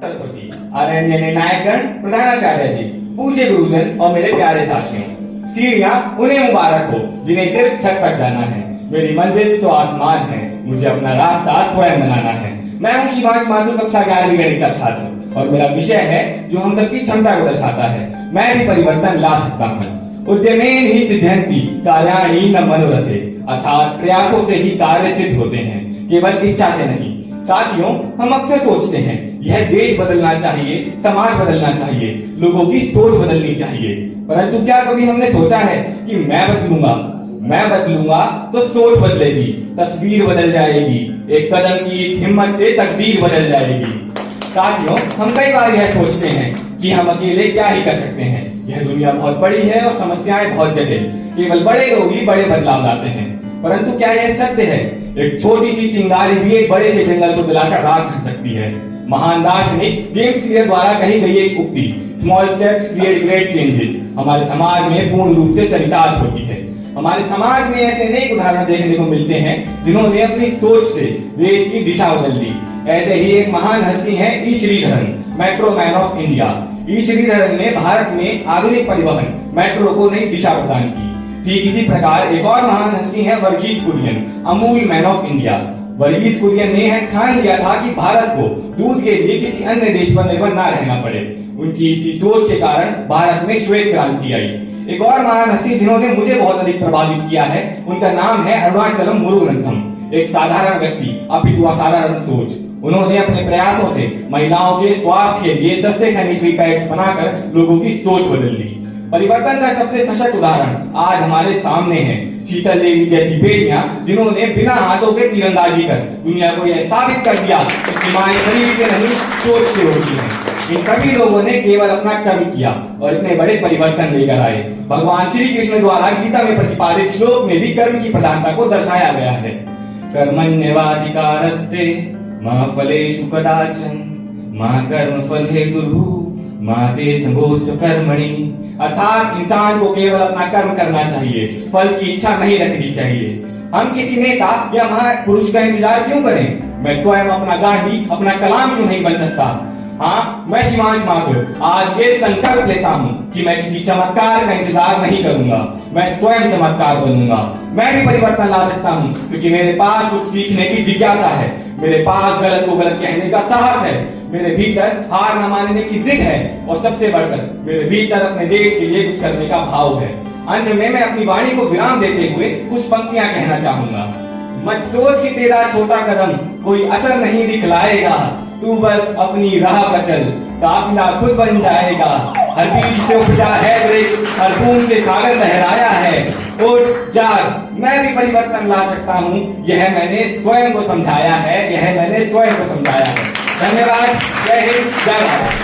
सरस्वती, आदरणीय नायकगण, प्रधानाचार्य जी, पूज्य गुरुजन और मेरे प्यारे साथियों, सीढ़ियां उन्हें मुबारक हो जिन्हें सिर्फ छत तक जाना है। मेरी मंजिल तो आसमान है, मुझे अपना रास्ता स्वयं बनाना है। मैं हूँ शिवांश माथुर, कक्षा 11वीं गणित का छात्र, और मेरा विषय है जो हम सबकी क्षमता को दर्शाता है। मैं भी परिवर्तन ला सकता हूँ। उद्यमेन ही सिद्ध्यन्ति कार्याणि न मनोरथे, अर्थात प्रयासों से ही कार्य सिद्ध होते हैं, केवल इच्छा से नहीं। साथियों, हम अक्सर सोचते हैं यह देश बदलना चाहिए, समाज बदलना चाहिए, लोगों की सोच बदलनी चाहिए, परंतु क्या कभी हमने सोचा है कि मैं बदलूंगा तो सोच बदलेगी, तस्वीर बदल जाएगी, एक कदम की इस हिम्मत से तकदीर बदल जाएगी। साथियों, हम कई बार यह सोचते हैं कि हम अकेले क्या ही कर सकते हैं, यह दुनिया बहुत बड़ी है और समस्याएं बहुत जटिल, केवल बड़े लोग ही बड़े बदलाव लाते हैं। परंतु क्या यह सत्य है? एक छोटी सी चिंगारी भी एक बड़े से जंगल को जलाकर राख कर सकती है। महान दार्शनिक जेम्स क्लियर द्वारा कही गई एक उक्ति, small steps create great changes, हमारे समाज में पूर्ण रूप से चरितार्थ होती है। हमारे समाज में ऐसे अनेक उदाहरण देखने को मिलते हैं जिन्होंने अपनी सोच से देश की दिशा बदल दी। ऐसे ही एक महान हस्ती है E Sreedharan, metro man of India. E Sreedharan ने भारत में आधुनिक परिवहन मेट्रो को नई दिशा प्रदान की। ठीक इसी प्रकार एक और महान हस्ती है Verghese Kurien, Amul man of India. Verghese Kurien ने यह ठान लिया था कि भारत को दूध के लिए किसी अन्य देश पर निर्भर न रहना पड़े। उनकी इसी सोच के कारण भारत में श्वेत क्रांति आई। एक और महान हस्ती जिन्होंने मुझे बहुत अधिक प्रभावित किया है, उनका नाम है अरुणाचलम मुरुगनंथम। एक साधारण व्यक्ति अपितु असाधारण सोच। उन्होंने अपने प्रयासों से महिलाओं के स्वास्थ्य के लिए सस्ते सैनिटरी पैड्स बनाकर लोगों की सोच बदल दी। परिवर्तन का सबसे सशक्त उदाहरण आज हमारे सामने है। शीतल देवी जैसी बेटियां जिन्होंने बिना हाथों के तीरंदाजी कर दुनिया को यह साबित कर दिया कि सीमाएं शरीर से नहीं सोच से होती हैं। इन सभी लोगों ने केवल अपना कर्म किया और इतने बड़े परिवर्तन लेकर आए। भगवान श्री कृष्ण द्वारा गीता में प्रतिपादित श्लोक में भी कर्म की प्रधानता को दर्शाया गया है। कर्मण्येवाधिकारस्ते मा फलेषु कदाचन मा कर्मफल हेतुर्भुः मा ते संगोष्ठ कर्मणि, अर्थात इंसान को केवल अपना कर्म करना चाहिए, फल की इच्छा नहीं रखनी चाहिए। हम किसी नेता या महापुरुष का इंतजार क्यों करें? मैं स्वयं अपना गांधी, अपना कलाम क्यों नहीं बन सकता? हाँ, मैं शिवांश माथुर आज ये संकल्प लेता हूँ कि मैं किसी चमत्कार का इंतजार नहीं करूंगा, मैं स्वयं चमत्कार बनूंगा। मैं भी परिवर्तन ला सकता हूँ क्योंकि मेरे पास कुछ सीखने की जिज्ञासा है, मेरे पास गलत को गलत कहने का साहस है, मेरे भीतर हार न मानने की जिद है, और सबसे बढ़कर मेरे भीतर अपने देश के लिए कुछ करने का भाव है। अंत में मैं अपनी वाणी को विराम देते हुए कुछ पंक्तियां कहना चाहूंगा। मत सोच कि तेरा छोटा कदम कोई असर नहीं दिखलाएगा, तू बस अपनी राह पर चल, काफिला खुद बन जाएगा। हर बीज से उपजा है वृक्ष, हर बूंद से सागर लहराया है। उठ जाग, मैं भी परिवर्तन ला सकता हूँ, यह मैंने स्वयं को समझाया है, यह मैंने स्वयं को समझाया है। धन्यवाद। जय हिंद, जय भारत।